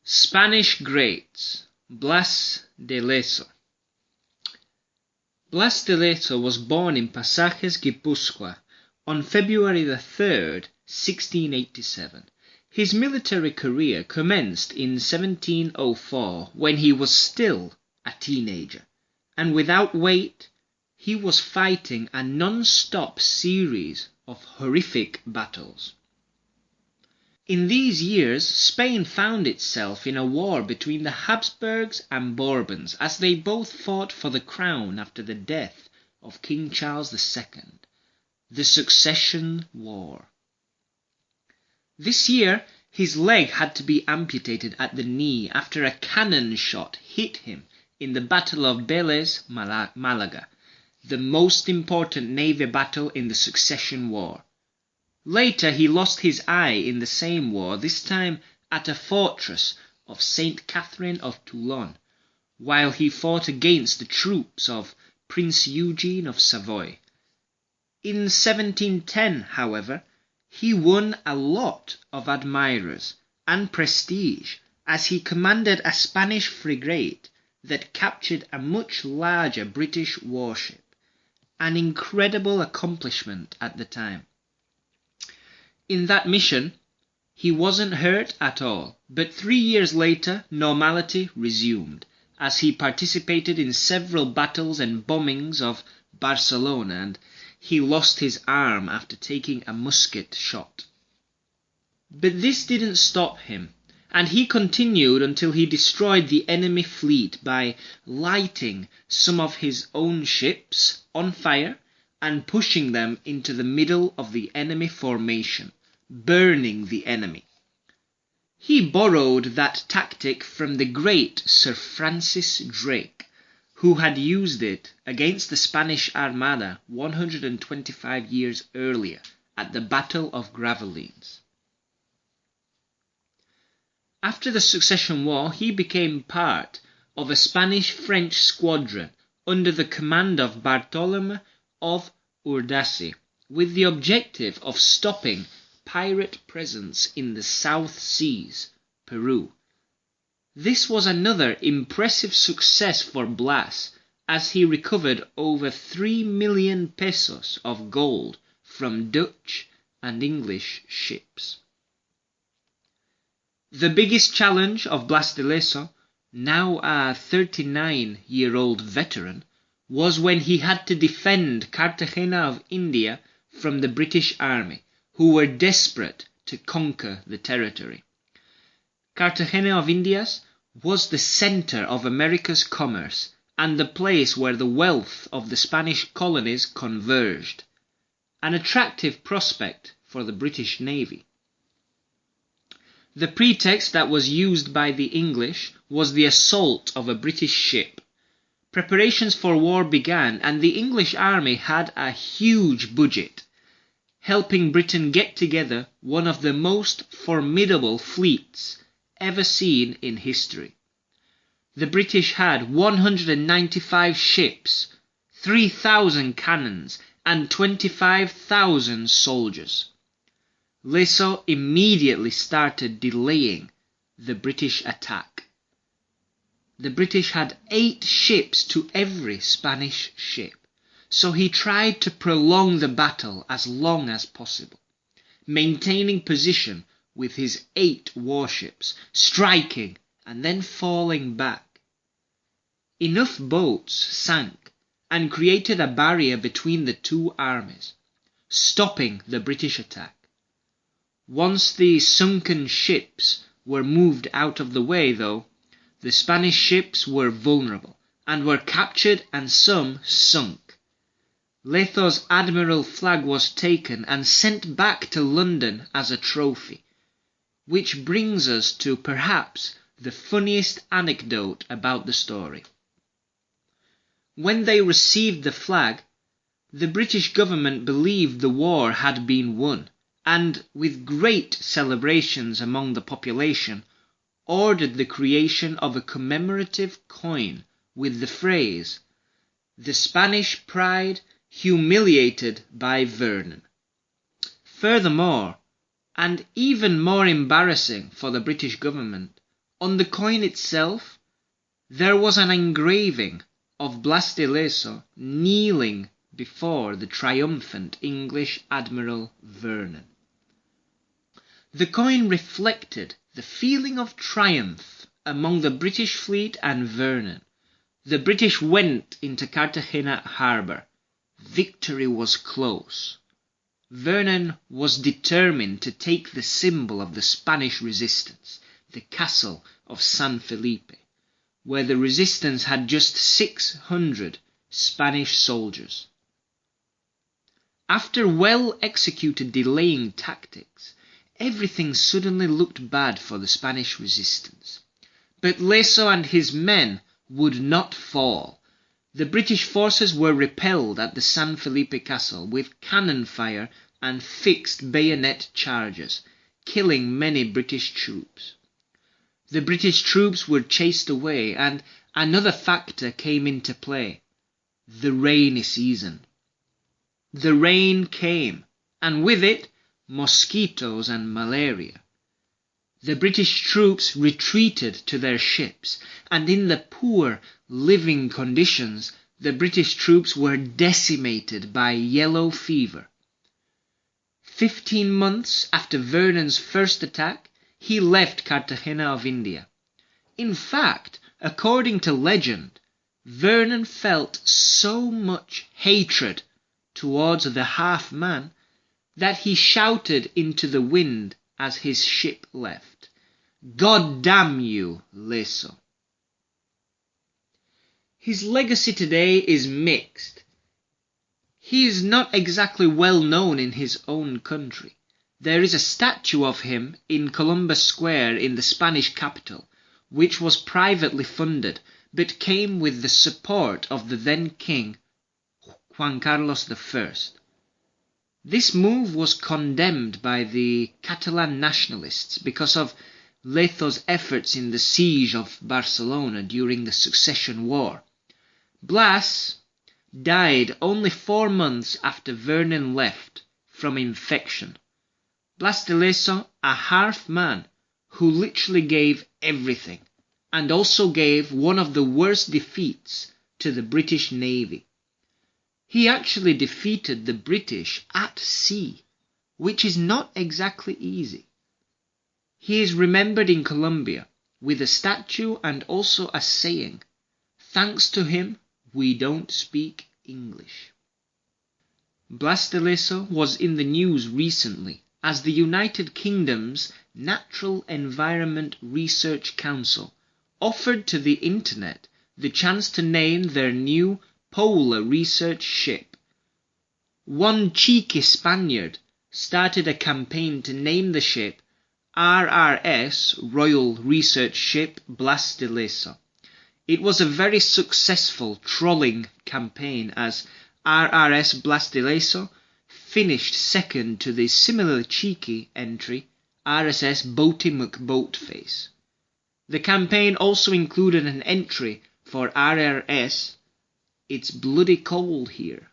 Spanish Greats, Blas de Lezo. Blas de Lezo was born in Pasajes, Guipúzcoa, on February 3rd, 1687. His military career commenced in 1704 when he was still a teenager, and without weight, he was fighting a non-stop series of horrific battles. In these years, Spain found itself in a war between the Habsburgs and Bourbons, as they both fought for the crown after the death of King Charles II, the Succession War. This year, his leg had to be amputated at the knee after a cannon shot hit him in the Battle of Vélez, Malaga, the most important navy battle in the Succession War. Later he lost his eye in the same war, this time at a fortress of St. Catherine of Toulon, while he fought against the troops of Prince Eugene of Savoy. In 1710, however, he won a lot of admirers and prestige as he commanded a Spanish frigate that captured a much larger British warship, an incredible accomplishment at the time. In that mission, he wasn't hurt at all, but 3 years later normality resumed, as he participated in several battles and bombings of Barcelona, and he lost his arm after taking a musket shot. But this didn't stop him, and he continued until he destroyed the enemy fleet by lighting some of his own ships on fire and pushing them into the middle of the enemy formation, burning the enemy. He borrowed that tactic from the great Sir Francis Drake, who had used it against the Spanish Armada 125 years earlier at the Battle of Gravelines. After the Succession War, he became part of a Spanish-French squadron under the command of Bartholomew of Urdaci, with the objective of stopping pirate presence in the South Seas, Peru. This was another impressive success for Blas, as he recovered over 3 million pesos of gold from Dutch and English ships. The biggest challenge of Blas de Lezo, now a 39-year-old veteran, was when he had to defend Cartagena of India from the British army, who were desperate to conquer the territory. Cartagena of Indias was the center of America's commerce and the place where the wealth of the Spanish colonies converged, an attractive prospect for the British Navy. The pretext that was used by the English was the assault of a British ship. Preparations for war began, and the English army had a huge budget, helping Britain get together one of the most formidable fleets ever seen in history. The British had 195 ships, 3,000 cannons, and 25,000 soldiers. Lezo immediately started delaying the British attack. The British had 8 ships to every Spanish ship, so he tried to prolong the battle as long as possible, maintaining position with his 8 warships, striking and then falling back. Enough boats sank and created a barrier between the two armies, stopping the British attack. Once the sunken ships were moved out of the way, though, the Spanish ships were vulnerable and were captured and some sunk. Lezo's admiral flag was taken and sent back to London as a trophy, which brings us to perhaps the funniest anecdote about the story. When they received the flag, the British government believed the war had been won, and, with great celebrations among the population, ordered the creation of a commemorative coin with the phrase, "The Spanish pride humiliated by Vernon." Furthermore, and even more embarrassing for the British government, On the coin itself, there was an engraving of Blas de Lezo kneeling before the triumphant English Admiral Vernon. The coin reflected the feeling of triumph among the British fleet and Vernon. The British went into Cartagena harbour. Victory was close. Vernon was determined to take the symbol of the Spanish resistance, the castle of San Felipe, where the resistance had just 600 Spanish soldiers. After well-executed delaying tactics, everything suddenly looked bad for the Spanish resistance. But Lezo and his men would not fall. The British forces were repelled at the San Felipe castle with cannon fire and fixed bayonet charges, killing many British troops. The British troops were chased away, and another factor came into play: the rainy season. The rain came, and with it, mosquitoes and malaria. The British troops retreated to their ships, and in the poor living conditions, the British troops were decimated by yellow fever. 15 months after Vernon's first attack, he left Cartagena of India. In fact, according to legend, Vernon felt so much hatred towards the half-man that he shouted into the wind as his ship left, "God damn you, Lezo." His legacy today is mixed. He is not exactly well known in his own country. There is a statue of him in Columbus Square in the Spanish capital, which was privately funded, but came with the support of the then king, Juan Carlos I. This move was condemned by the Catalan nationalists because of Lezo's efforts in the siege of Barcelona during the Succession War. Blas died only 4 months after Vernon left from infection. Blas de Lezo, a half-man who literally gave everything, and also gave one of the worst defeats to the British Navy. He actually defeated the British at sea, which is not exactly easy. He is remembered in Colombia with a statue and also a saying, "Thanks to him, we don't speak English." Blas de Lezo was in the news recently as the United Kingdom's Natural Environment Research Council offered to the Internet the chance to name their new polar research ship. One cheeky Spaniard started a campaign to name the ship RRS, Royal Research Ship Blas de Lezo. It was a very successful trolling campaign as RRS Blas de Lezo finished second to the similarly cheeky entry RSS Boaty McBoatface. The campaign also included an entry for RRS, "It's bloody cold here."